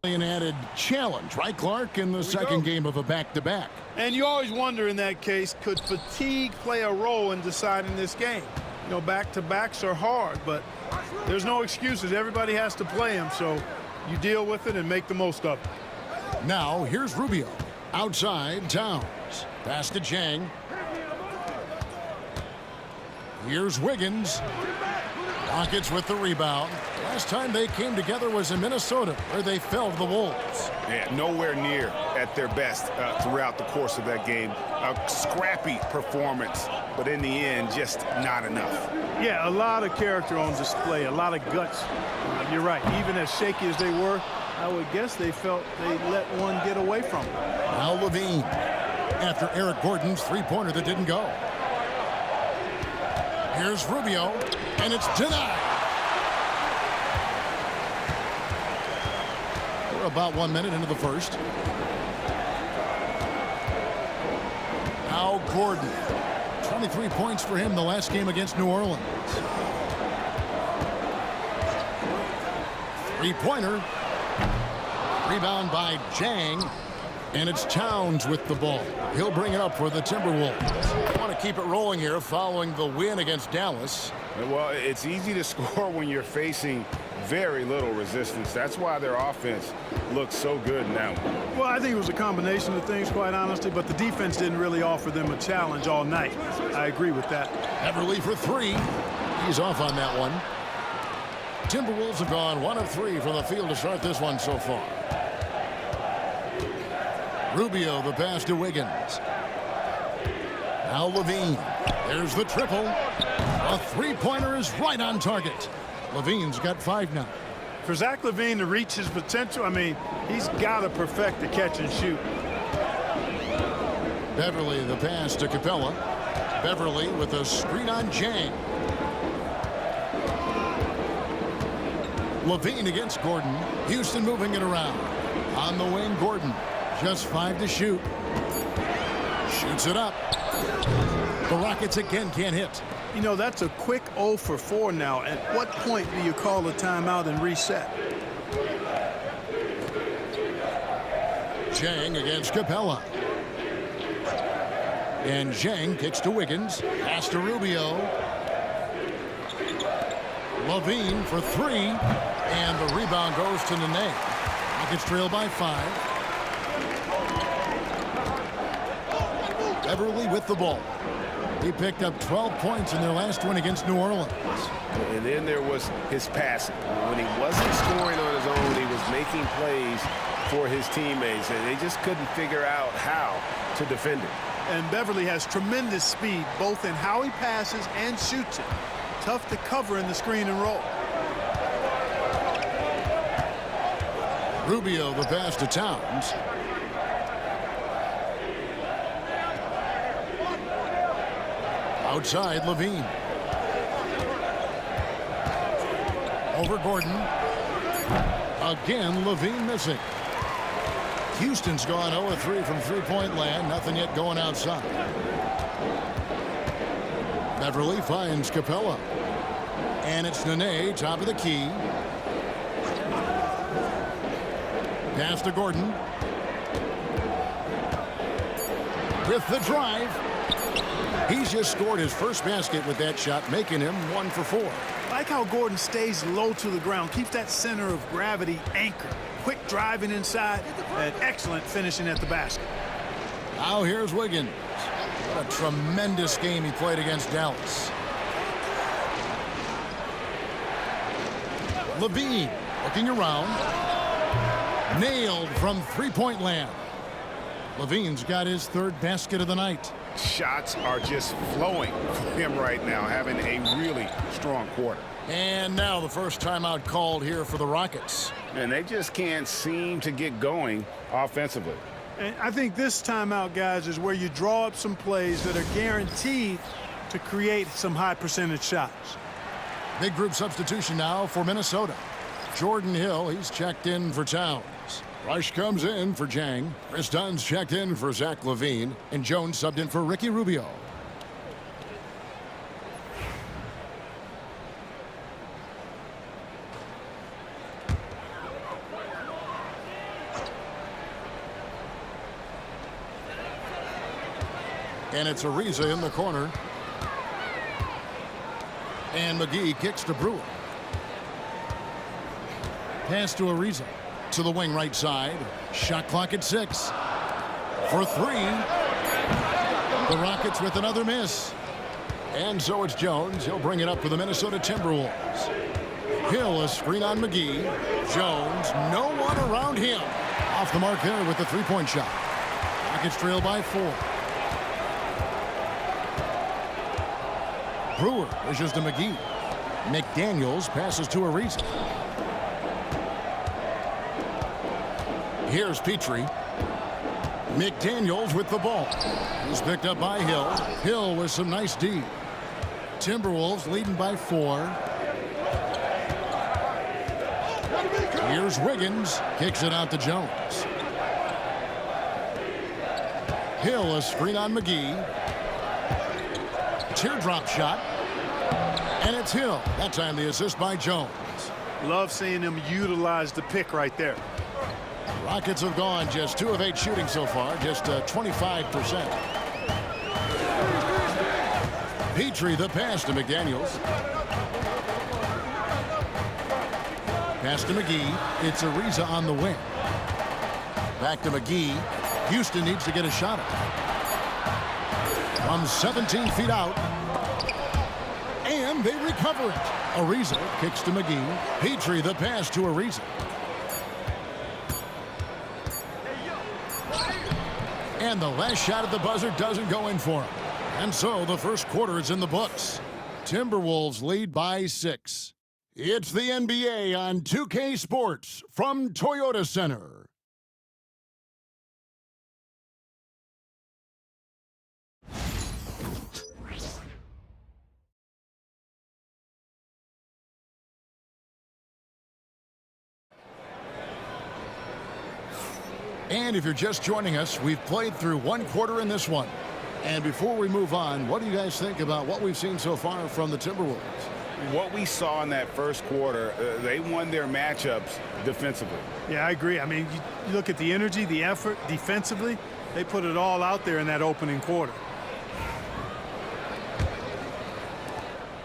An added challenge, right, Clark, in the second game of a back-to-back. And you always wonder in that case, could fatigue play a role in deciding this game? You know, back-to-backs are hard, but there's no excuses. Everybody has to play them, so you deal with it and make the most of it. Now, here's Rubio. Outside, Towns. Pass to Jang. Here's Wiggins. Rockets with the rebound. Last time they came together was in Minnesota, where they fell to the Wolves. Yeah, nowhere near at their best throughout the course of that game. A scrappy performance, but in the end, just not enough. Yeah, a lot of character on display, a lot of guts. You're right. Even as shaky as they were, I would guess they felt they let one get away from them. Now Levine, after Eric Gordon's three-pointer that didn't go. Here's Rubio, and it's denied. We're about 1 minute into the first. Now Gordon. 23 points for him the last game against New Orleans. Three-pointer. Rebound by Jang. And it's Towns with the ball. He'll bring it up for the Timberwolves. They want to keep it rolling here following the win against Dallas. Well, it's easy to score when you're facing very little resistance. That's why their offense looks so good now. Well, I think it was a combination of things, quite honestly, but the defense didn't really offer them a challenge all night. I agree with that. Everly for three. He's off on that one. Timberwolves have gone 1 of 3 from the field to start this one so far. Rubio, the pass to Wiggins. Now Levine. There's the triple. A three-pointer is right on target. Levine's got 5 now. For Zach LaVine to reach his potential, I mean, he's got to perfect the catch and shoot. Beverly, the pass to Capella. Beverly with a screen on Jang. Levine against Gordon. Houston moving it around. On the wing, Gordon. Just 5 to shoot. Shoots it up. The Rockets again can't hit. You know, that's a quick 0 for 4 now. At what point do you call a timeout and reset? Jang against Capella. And Jang kicks to Wiggins. Pass to Rubio. Levine for 3. And the rebound goes to Nene. Rockets trail by 5. Beverly with the ball. He picked up 12 points in their last win against New Orleans. And then there was his passing. When he wasn't scoring on his own, he was making plays for his teammates, and they just couldn't figure out how to defend it. And Beverly has tremendous speed, both in how he passes and shoots it. Tough to cover in the screen and roll. Rubio, the pass to Towns. Outside, Levine. Over Gordon. Again, Levine missing. Houston's gone 0-3 from three-point land. Nothing yet going outside. Beverly finds Capella. And it's Nene, top of the key. Pass to Gordon. With the drive. He's just scored his first basket with that shot, making him 1 for 4. I like how Gordon stays low to the ground, keeps that center of gravity anchored. Quick driving inside and excellent finishing at the basket. Now here's Wiggins. What a tremendous game he played against Dallas. Levine looking around. Nailed from three-point land. Levine's got his 3rd basket of the night. Shots are just flowing for him right now, having a really strong quarter. And now the first timeout called here for the Rockets. And they just can't seem to get going offensively. And I think this timeout, guys, is where you draw up some plays that are guaranteed to create some high percentage shots. Big group substitution now for Minnesota. Jordan Hill, he's checked in for Towns. Rush comes in for Jang. Chris Dunn's checked in for Zach LaVine. And Jones subbed in for Ricky Rubio. And it's Ariza in the corner. And McGee kicks to Brewer. Pass to Ariza. To the wing right side. Shot clock at 6. For 3. The Rockets with another miss. And so it's Jones. He'll bring it up for the Minnesota Timberwolves. Hill, a screen on McGee. Jones, no one around him. Off the mark there with the three-point shot. Rockets trail by 4. Brewer pushes to McGee. McDaniels passes to Ariza. Here's Petrie. McDaniels with the ball. He's picked up by Hill. Hill with some nice D. Timberwolves leading by 4. Here's Wiggins. Kicks it out to Jones. Hill, a screen on McGee. Teardrop shot. And it's Hill. That time the assist by Jones. Love seeing him utilize the pick right there. Rockets have gone just 2 of 8 shooting so far, just 25%. Petrie, the pass to McDaniels. Pass to McGee. It's Ariza on the wing. Back to McGee. Houston needs to get a shot up. From 17 feet out. And they recover it. Ariza kicks to McGee. Petrie, the pass to Ariza. And the last shot at the buzzer doesn't go in for him. And so the first quarter is in the books. Timberwolves lead by 6. It's the NBA on 2K Sports from Toyota Center. And if you're just joining us, we've played through 1 quarter in this one. And before we move on, what do you guys think about what we've seen so far from the Timberwolves? What we saw in that first quarter, they won their matchups defensively. Yeah, I agree. I mean, you look at the energy, the effort defensively, they put it all out there in that opening quarter.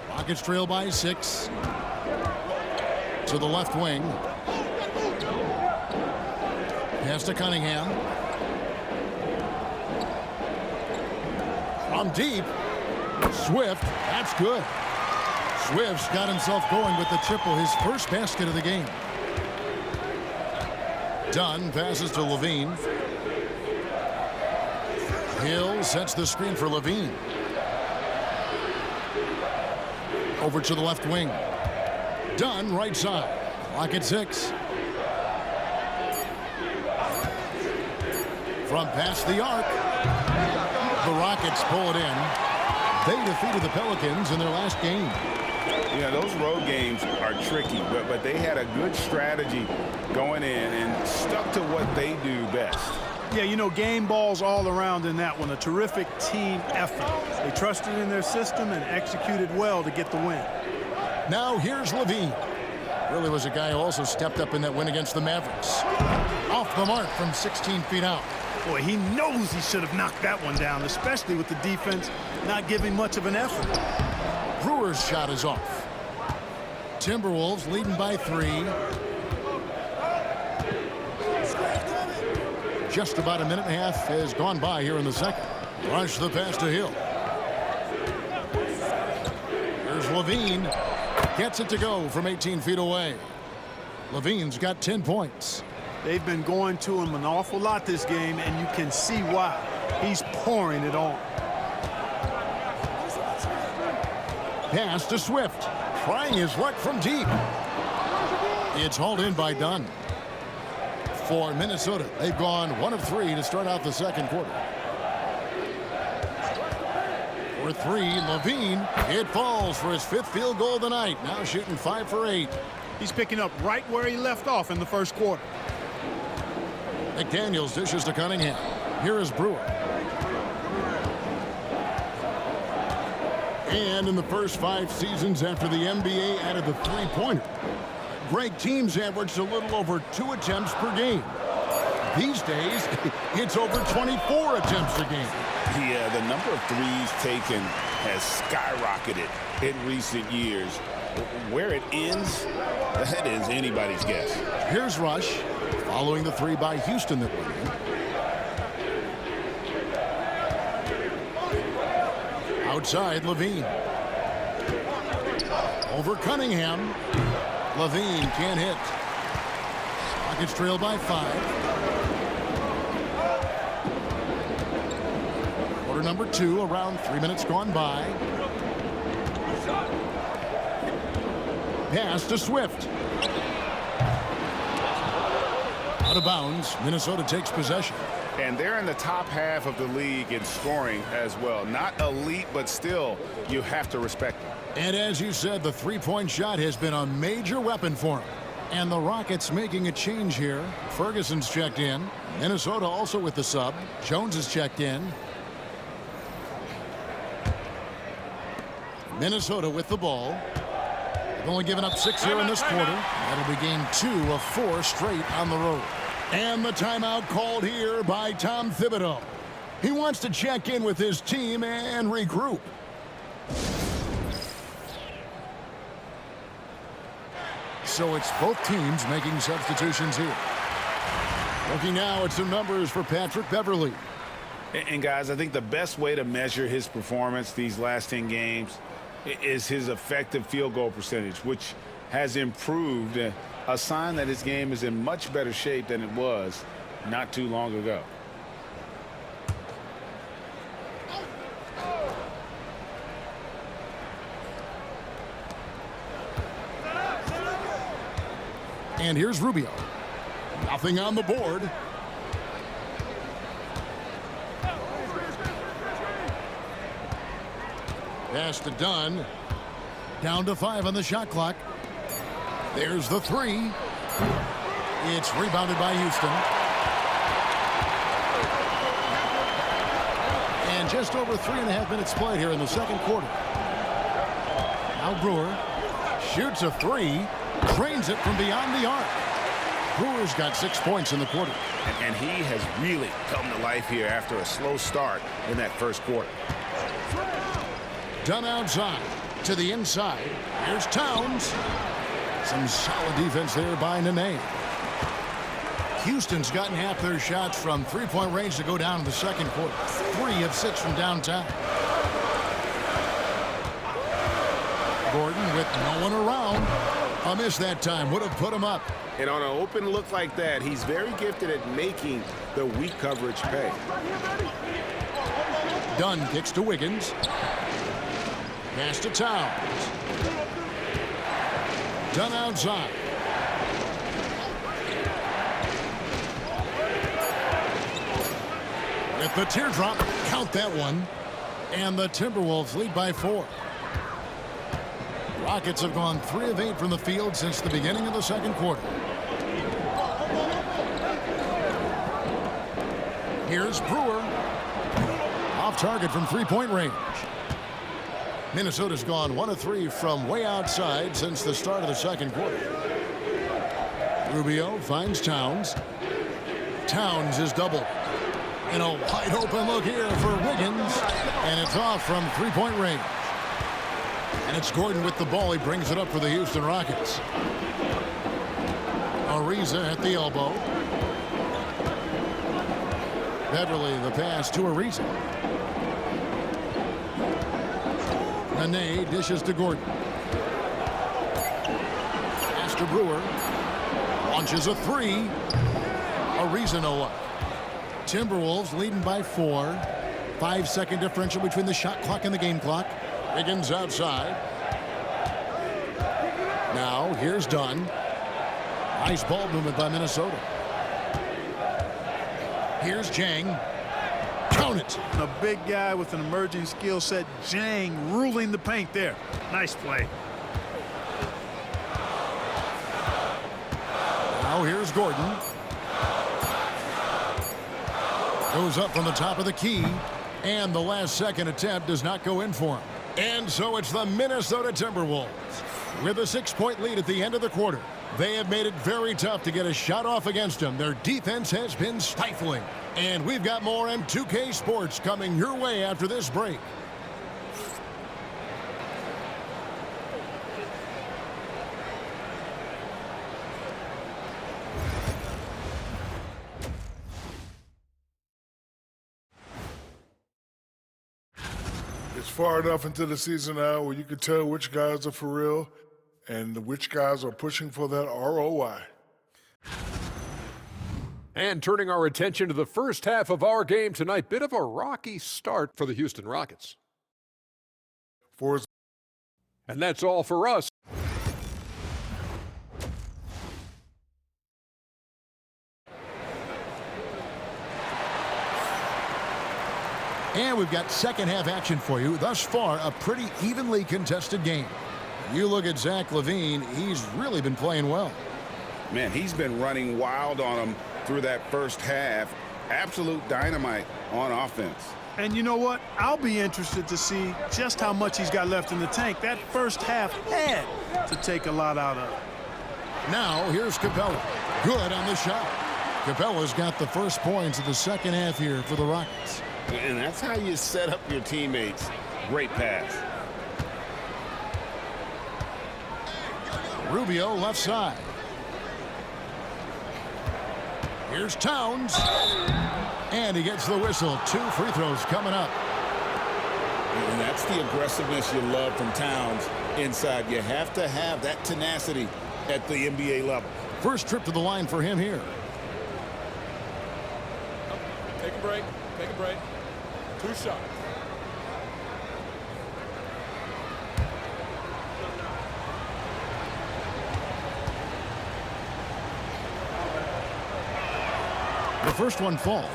Rockets trail by 6. To the left wing. Pass to Cunningham. From deep. Swift. That's good. Swift's got himself going with the triple, his first basket of the game. Dunn passes to Levine. Hill sets the screen for Levine. Over to the left wing. Dunn, right side. Clock at 6. From past the arc. The Rockets pull it in. They defeated the Pelicans in their last game. Yeah, those road games are tricky, but they had a good strategy going in and stuck to what they do best. Yeah, you know, game balls all around in that one. A terrific team effort. They trusted in their system and executed well to get the win. Now here's Levine. Really was a guy who also stepped up in that win against the Mavericks. Off the mark from 16 feet out. Boy, he knows he should have knocked that one down, especially with the defense not giving much of an effort. Brewer's shot is off. Timberwolves leading by 3. Just about a minute and a half has gone by here in the second. Rush the pass to Hill. Here's Levine. Gets it to go from 18 feet away. Levine's got 10 points. They've been going to him an awful lot this game, and you can see why. He's pouring it on. Pass to Swift. Trying his luck from deep. It's hauled in by Dunn. For Minnesota, they've gone 1 of 3 to start out the second quarter. For 3, Levine. It falls for his 5th field goal of the night. Now shooting 5 for 8. He's picking up right where he left off in the first quarter. McDaniels dishes to Cunningham. Here is Brewer. And in the first 5 seasons after the NBA added the three-pointer, great teams averaged a little over 2 attempts per game. These days, it's over 24 attempts a game. Yeah, the number of threes taken has skyrocketed in recent years. Where it ends, that is anybody's guess. Here's Rush, following the three by Houston that went in. Outside, Levine. Over Cunningham. Levine can't hit. Rockets trail by 5. Quarter number 2, around 3 minutes gone by. Pass to Swift. Out of bounds. Minnesota takes possession. And they're in the top half of the league in scoring as well. Not elite, but still, you have to respect them. And as you said, the three-point shot has been a major weapon for him. And the Rockets making a change here. Ferguson's checked in. Minnesota also with the sub. Jones is checked in. Minnesota with the ball. They've only given up 6 here in this quarter. That'll be game 2 of 4 straight on the road. And the timeout called here by Tom Thibodeau. He wants to check in with his team and regroup. So it's both teams making substitutions here. Looking now at some numbers for Patrick Beverley. And guys, I think the best way to measure his performance these last 10 games is his effective field goal percentage, which has improved, a sign that his game is in much better shape than it was not too long ago. And here's Rubio. Nothing on the board. Pass to Dunn. Down to 5 on the shot clock. There's the 3. It's rebounded by Houston. And just over 3.5 minutes played here in the second quarter. Now Brewer shoots a 3. Drains it from beyond the arc. Brewer's got 6 points in the quarter. And he has really come to life here after a slow start in that first quarter. Dunn outside to the inside. Here's Towns. Some solid defense there by Nene. Houston's gotten half their shots from three-point range to go down in the second quarter. 3 of 6 from downtown. Gordon with no one around. A miss that time. Would have put him up. And on an open look like that, he's very gifted at making the weak coverage pay. Dunn kicks to Wiggins. Pass to Towns. Dunn outside. With the teardrop, count that one. And the Timberwolves lead by 4. Rockets have gone 3 of 8 from the field since the beginning of the second quarter. Here's Brewer. Off target from three-point range. Minnesota's gone 1 of 3 from way outside since the start of the second quarter. Rubio finds Towns. Towns is doubled. And a wide open look here for Wiggins. And it's off from three-point range. And it's Gordon with the ball. He brings it up for the Houston Rockets. Ariza at the elbow. Beverly the pass to Ariza. Nene dishes to Gordon. Pass to Brewer. Launches a 3. Ariza no up. Timberwolves leading by 4. 5-second differential between the shot clock and the game clock. Wiggins outside. Now here's Dunn. Nice ball movement by Minnesota. Here's Jang. Count it. A big guy with an emerging skill set. Jang ruling the paint there. Nice play. Now here's Gordon. Goes up from the top of the key. And the last second attempt does not go in for him. And so it's the Minnesota Timberwolves with a 6-point lead at the end of the quarter. They have made it very tough to get a shot off against them. Their defense has been stifling. And we've got more M2K Sports coming your way after this break. It's far enough into the season now where you can tell which guys are for real and which guys are pushing for that ROI. And turning our attention to the first half of our game tonight, bit of a rocky start for the Houston Rockets. And that's all for us. And we've got second half action for you. Thus far, a pretty evenly contested game. You look at Zach LaVine, he's really been playing well. Man, he's been running wild on them through that first half. Absolute dynamite on offense. And you know what? I'll be interested to see just how much he's got left in the tank. That first half had to take a lot out of it. Now, here's Capella. Good on the shot. Capella's got the first points of the second half here for the Rockets. And that's how you set up your teammates. Great pass. Rubio left side. Here's Towns. And he gets the whistle. 2 free throws coming up. And that's the aggressiveness you love from Towns inside. You have to have that tenacity at the NBA level. First trip to the line for him here. Take a break. Take a break. 2 shots. The first one falls.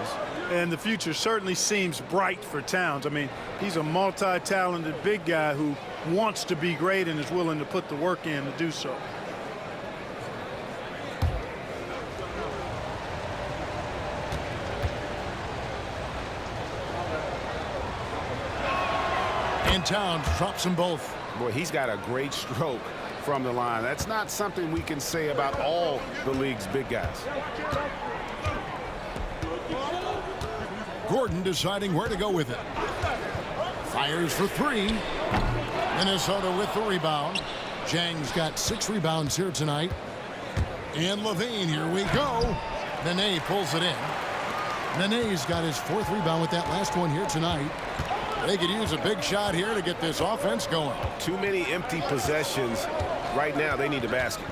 And the future certainly seems bright for Towns. I mean, he's a multi-talented big guy who wants to be great and is willing to put the work in to do so. And Towns drops them both. Boy, he's got a great stroke from the line. That's not something we can say about all the league's big guys. Gordon deciding where to go with it. Fires for 3. Minnesota with the rebound. Jang's got 6 rebounds here tonight. And LaVine, here we go. Nene pulls it in. Nene's got his 4th rebound with that last one here tonight. They could use a big shot here to get this offense going. Too many empty possessions. Right now, they need a basket.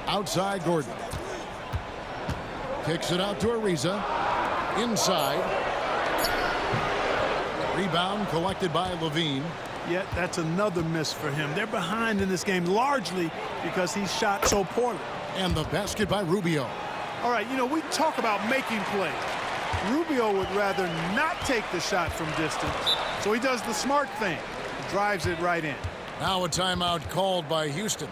Outside Gordon. Kicks it out to Ariza. Inside. Rebound collected by LaVine. Yet that's another miss for him. They're behind in this game largely because he shot so poorly. And the basket by Rubio. All right, you know, we talk about making plays. Rubio would rather not take the shot from distance, so he does the smart thing. Drives it right in. Now a timeout called by Houston.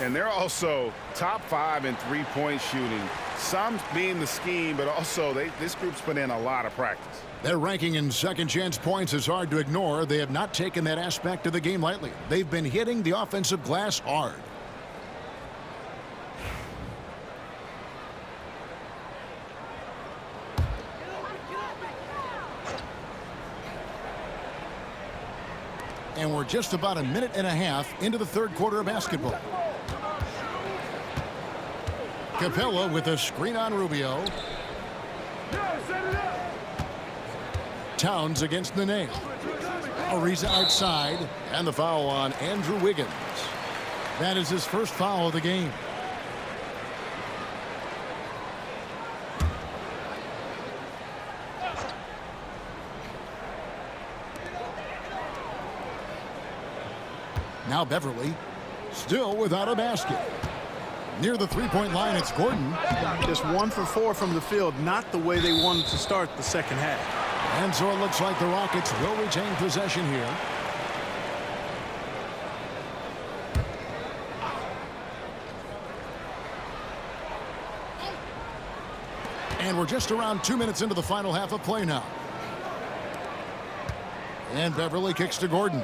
And they're also top 5 in three-point shooting. Some being the scheme, but also this group's put in a lot of practice. Their ranking in second chance points is hard to ignore. They have not taken that aspect of the game lightly. They've been hitting the offensive glass hard. And we're just about 1.5 minutes into the third quarter of basketball. Capella with a screen on Rubio. Towns against Nene. Ariza outside, and the foul on Andrew Wiggins. That is his first foul of the game. Now Beverly, still without a basket. Near the three-point line, it's Gordon. Just 1 for 4 from the field, not the way they wanted to start the second half. And so it looks like the Rockets will retain possession here. And we're just around 2 minutes into the final half of play now. And Beverly kicks to Gordon.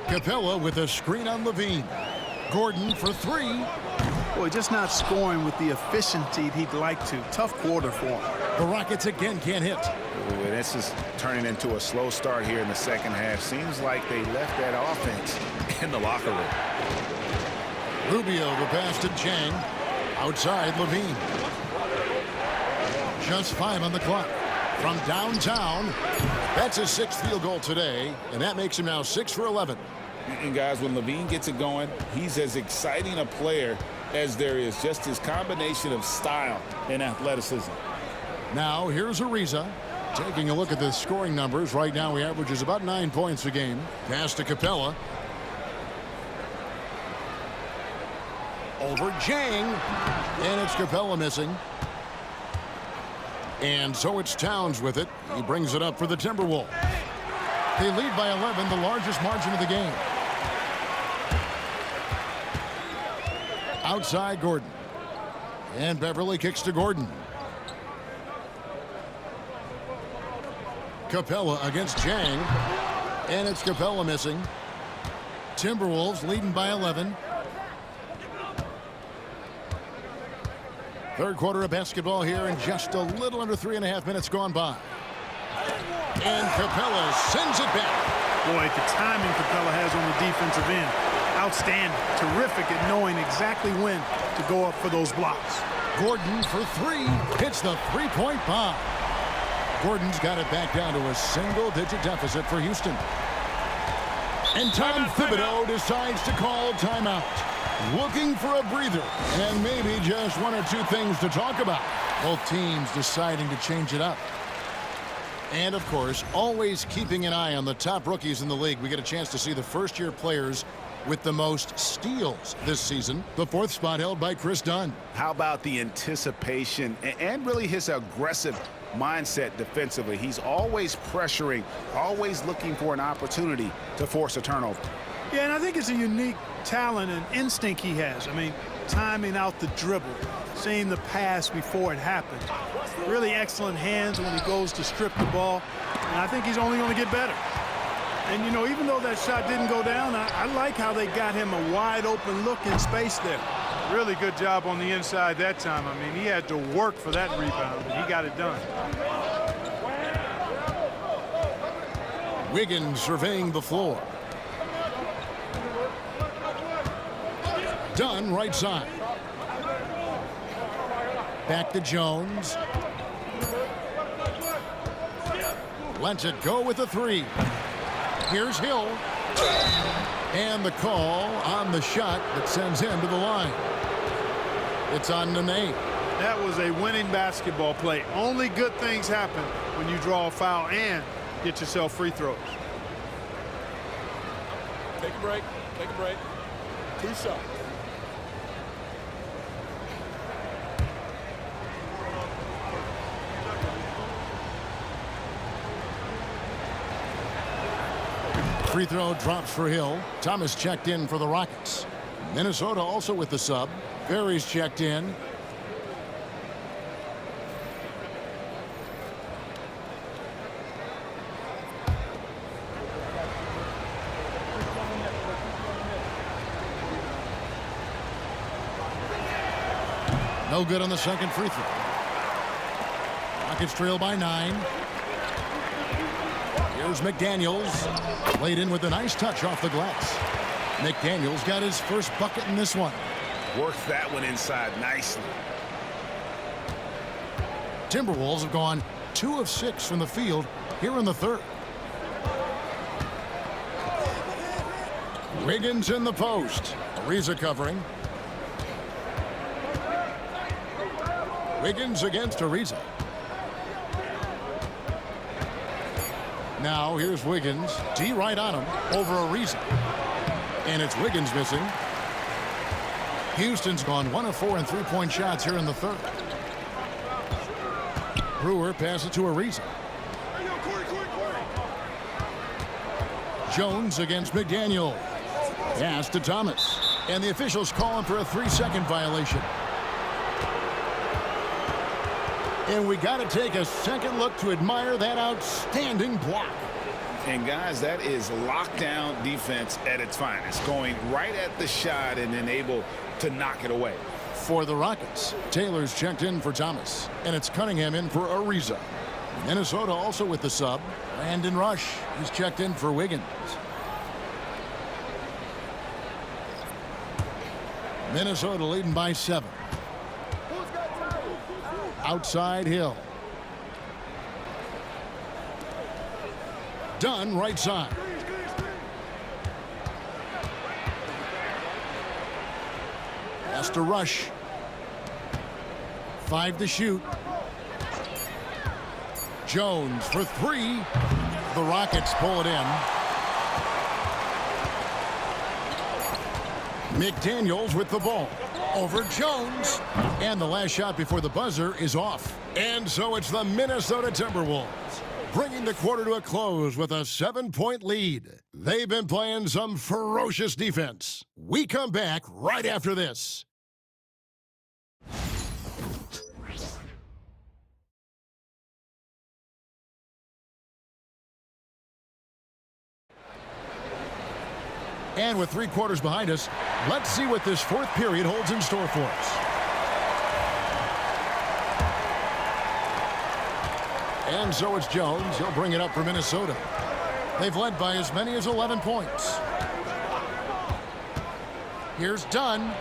Capella with a screen on Levine. Gordon for three. Boy, just not scoring with the efficiency he'd like to. Tough quarter for him. The Rockets again can't hit. Ooh, this is turning into a slow start here in the second half. Seems like they left that offense in the locker room. Rubio the pass to Chang. Outside Levine. Just 5 on the clock. From downtown, that's his 6th field goal today, and that makes him now 6 for 11. And guys, when Levine gets it going, he's as exciting a player as there is. Just his combination of style and athleticism. Now here's Ariza. Taking a look at the scoring numbers. Right now he averages about 9 points a game. Pass to Capella. Over Jang. And it's Capella missing. And so it's Towns with it. He brings it up for the Timberwolves. They lead by 11, the largest margin of the game. Outside Gordon. And Beverly kicks to Gordon. Capella against Jang. And it's Capella missing. Timberwolves leading by 11. Third quarter of basketball here, and just a little under 3.5 minutes gone by. And Capella sends it back. Boy, the timing Capella has on the defensive end. Outstanding. Terrific at knowing exactly when to go up for those blocks. Gordon for three. Hits the three-point bomb. Gordon's got it back down to a single-digit deficit for Houston. And Tom Thibodeau decides to call timeout. Looking for a breather, and maybe just one or two things to talk about. Both teams deciding to change it up. And, of course, always keeping an eye on the top rookies in the league. We get a chance to see the first-year players with the most steals this season. The 4th spot held by Chris Dunn. How about the anticipation and really his aggressive mindset defensively? He's always pressuring, always looking for an opportunity to force a turnover. Yeah, and I think it's a unique talent and instinct he has. I mean, timing out the dribble, seeing the pass before it happens. Really excellent hands when he goes to strip the ball, and I think he's only going to get better. And, you know, even though that shot didn't go down, I like how they got him a wide-open look in space there. Really good job on the inside that time. I mean, he had to work for that rebound, and he got it done. Wiggins surveying the floor. Dunn right side. Back to Jones. Lets it go with a three. Here's Hill. And the call on the shot that sends him to the line. It's on Nene. That was a winning basketball play. Only good things happen when you draw a foul and get yourself free throws. Take a break. Take a break. 2 shots. Free throw drops for Hill. Thomas checked in for the Rockets. Minnesota also with the sub. Ferry's checked in. No good on the second free throw. Rockets trail by 9. Here's McDaniels. Laid in with a nice touch off the glass. McDaniels got his first bucket in this one. Worked that one inside nicely. Timberwolves have gone 2 of 6 from the field here in the third. Wiggins in the post. Ariza covering. Wiggins against Ariza. Now here's Wiggins. D right on him over Ariza. And it's Wiggins missing. Houston's gone 1 of 4 in three-point shots here in the third. Brewer passes to Ariza. Jones against McDaniel. Pass to Thomas. And the officials calling for a 3-second violation. And we got to take a second look to admire that outstanding block. And, guys, that is lockdown defense at its finest, going right at the shot and then able to knock it away. For the Rockets, Taylor's checked in for Thomas, and it's Cunningham in for Ariza. Minnesota also with the sub. Landon Rush, he's checked in for Wiggins. Minnesota leading by 7. Outside Hill. Dunn right side. Has to Rush. 5 to shoot. Jones for 3. The Rockets pull it in. McDaniels with the ball. Over Jones. And the last shot before the buzzer is off. And so it's the Minnesota Timberwolves, bringing the quarter to a close with a 7-point lead. They've been playing some ferocious defense. We come back right after this. And with 3 quarters behind us, let's see what this 4th period holds in store for us. And so it's Jones. He'll bring it up for Minnesota. They've led by as many as 11 points. Here's Dunn.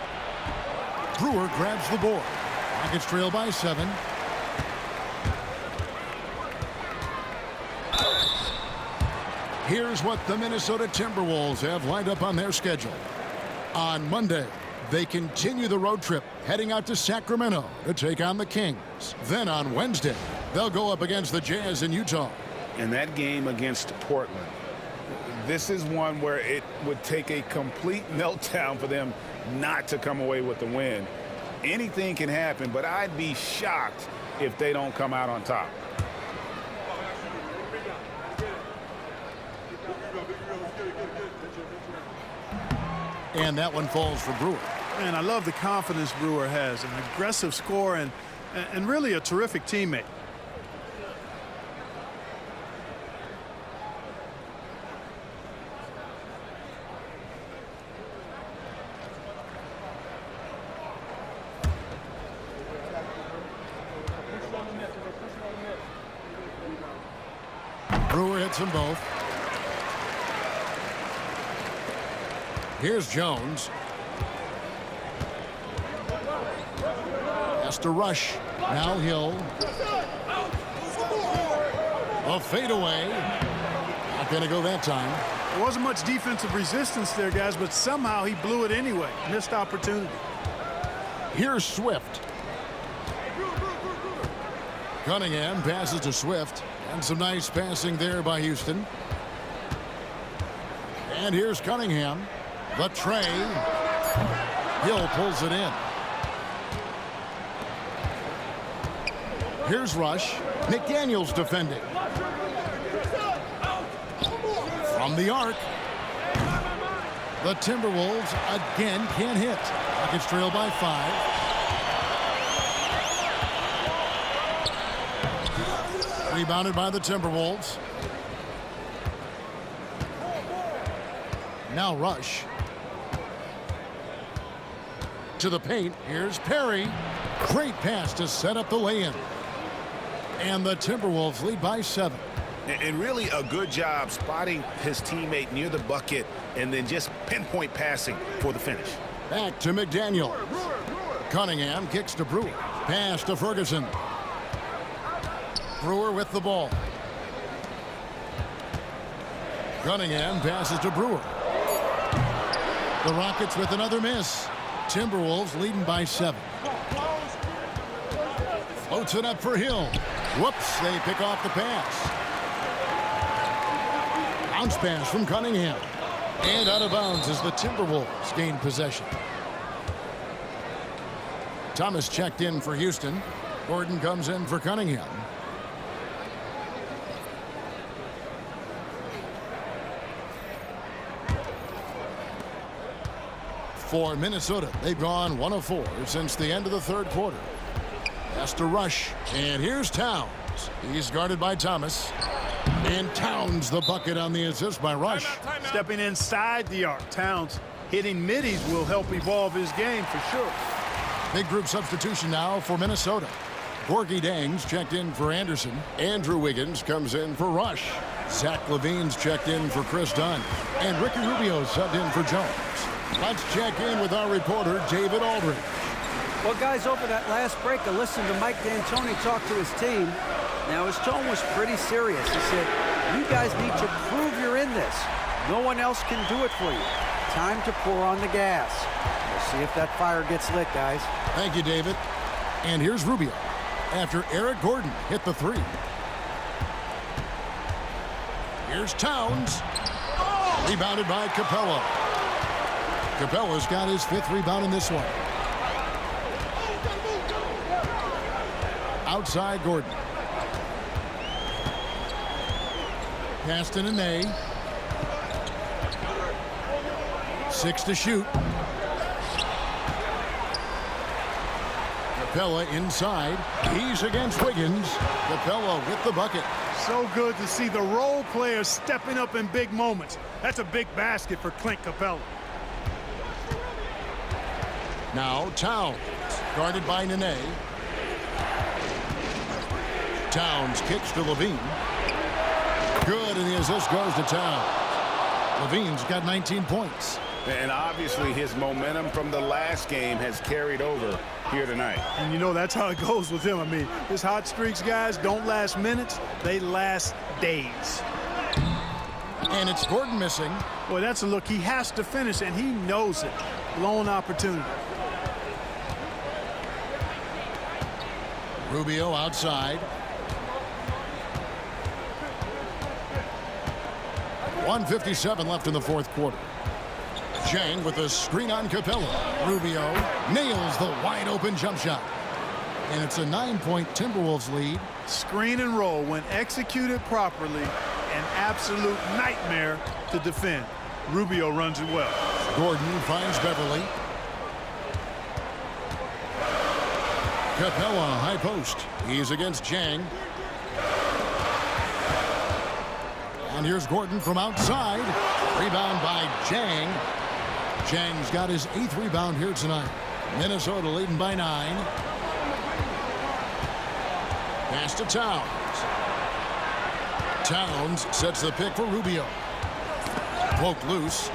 Brewer grabs the board. Rockets trail by 7. Here's what the Minnesota Timberwolves have lined up on their schedule. On Monday, they continue the road trip, heading out to Sacramento to take on the Kings. Then on Wednesday, they'll go up against the Jazz in Utah. And that game against Portland, this is one where it would take a complete meltdown for them not to come away with the win. Anything can happen, but I'd be shocked if they don't come out on top. And that one falls for Brewer. Man, I love the confidence Brewer has. An aggressive scorer and really a terrific teammate. Brewer hits them both. Here's Jones. Has to Rush. Now Hill. A fadeaway. Not going to go that time. There wasn't much defensive resistance there, guys, but somehow he blew it anyway. Missed opportunity. Here's Swift. Cunningham passes to Swift. And some nice passing there by Houston. And here's Cunningham. The tray. Hill pulls it in. Here's Rush. McDaniels defending. From the arc. The Timberwolves again can't hit. Rockets trail by 5. Rebounded by the Timberwolves. Now Rush. To the paint. Here's Perry. Great pass to set up the lay-in. And the Timberwolves lead by 7. And really a good job spotting his teammate near the bucket and then just pinpoint passing for the finish. Back to McDaniel. Cunningham kicks to Brewer. Pass to Ferguson. Brewer with the ball. Cunningham passes to Brewer. The Rockets with another miss. Timberwolves leading by 7. Floats it up for Hill. Whoops, they pick off the pass. Bounce pass from Cunningham. And out of bounds as the Timberwolves gain possession. Thomas checked in for Houston. Gordon comes in for Cunningham. For Minnesota, they've gone 1 of 4 since the end of the 3rd quarter. Has to rush. And here's Towns. He's guarded by Thomas. And Towns the bucket on the assist by Rush. Stepping inside the arc. Towns hitting middies will help evolve his game for sure. Big group substitution now for Minnesota. Gorgie Dangs checked in for Anderson. Andrew Wiggins comes in for Rush. Zach LaVine's checked in for Chris Dunn. And Ricky Rubio subbed in for Jones. Let's check in with our reporter, David Aldridge. Well, guys, over that last break, I listened to Mike D'Antoni talk to his team. Now, his tone was pretty serious. He said, you guys need to prove you're in this. No one else can do it for you. Time to pour on the gas. We'll see if that fire gets lit, guys. Thank you, David. And here's Rubio after Eric Gordon hit the three. Here's Towns. Rebounded by Capella. Capella's got his 5th rebound in this one. Outside Gordon. Pass to Nene. 6 to shoot. Capella inside. He's against Wiggins. Capella with the bucket. So good to see the role players stepping up in big moments. That's a big basket for Clint Capella. Now Towns, guarded by Nene. Towns kicks to Levine. Good, and the assist goes to Towns. Levine's got 19 points. And obviously his momentum from the last game has carried over here tonight. And you know that's how it goes with him. I mean, his hot streaks, guys, don't last minutes. They last days. And it's Gordon missing. Boy, that's a look he has to finish, and he knows it. Lone opportunity. Rubio outside. 1:57 left in the 4th quarter. Chang with a screen on Capella. Rubio nails the wide open jump shot. And it's a 9-point Timberwolves lead. Screen and roll, when executed properly, an absolute nightmare to defend. Rubio runs it well. Gordon finds Beverly. Capella high post. He's against Chang. And here's Gordon from outside. Rebound by Chang. Chang's got his 8th rebound here tonight. Minnesota leading by 9. Pass to Towns. Towns sets the pick for Rubio. Poked loose.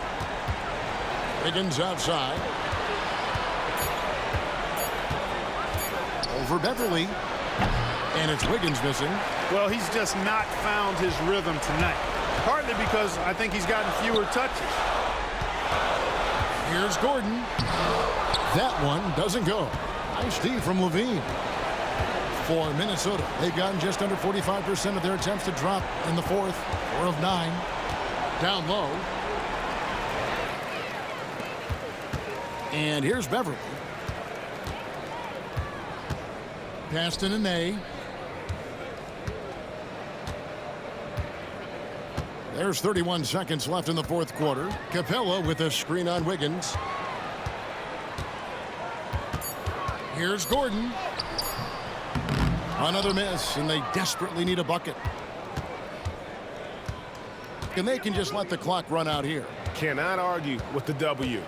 Wiggins outside. Over Beverly. And it's Wiggins missing. Well, he's just not found his rhythm tonight. Partly because I think he's gotten fewer touches. Here's Gordon. That one doesn't go. Nice D from Levine. For Minnesota, they've gotten just under 45% of their attempts to drop in the 4th. 4 of 9. Down low. And here's Beverly. Pass to Nene. There's 31 seconds left in the 4th quarter. Capella with a screen on Wiggins. Here's Gordon. Another miss, and they desperately need a bucket. And they can just let the clock run out here. Cannot argue with the W.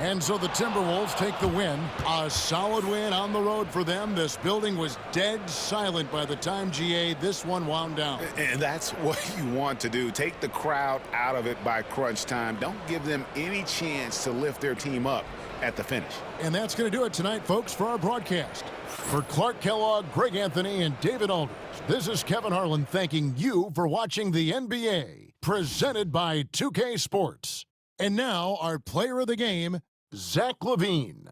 And so the Timberwolves take the win. A solid win on the road for them. This building was dead silent by the time, GA, this one wound down. And that's what you want to do. Take the crowd out of it by crunch time. Don't give them any chance to lift their team up at the finish. And that's going to do it tonight, folks, for our broadcast. For Clark Kellogg, Greg Anthony, and David Aldridge, this is Kevin Harlan thanking you for watching the NBA, presented by 2K Sports. And now, our player of the game, Zach LaVine.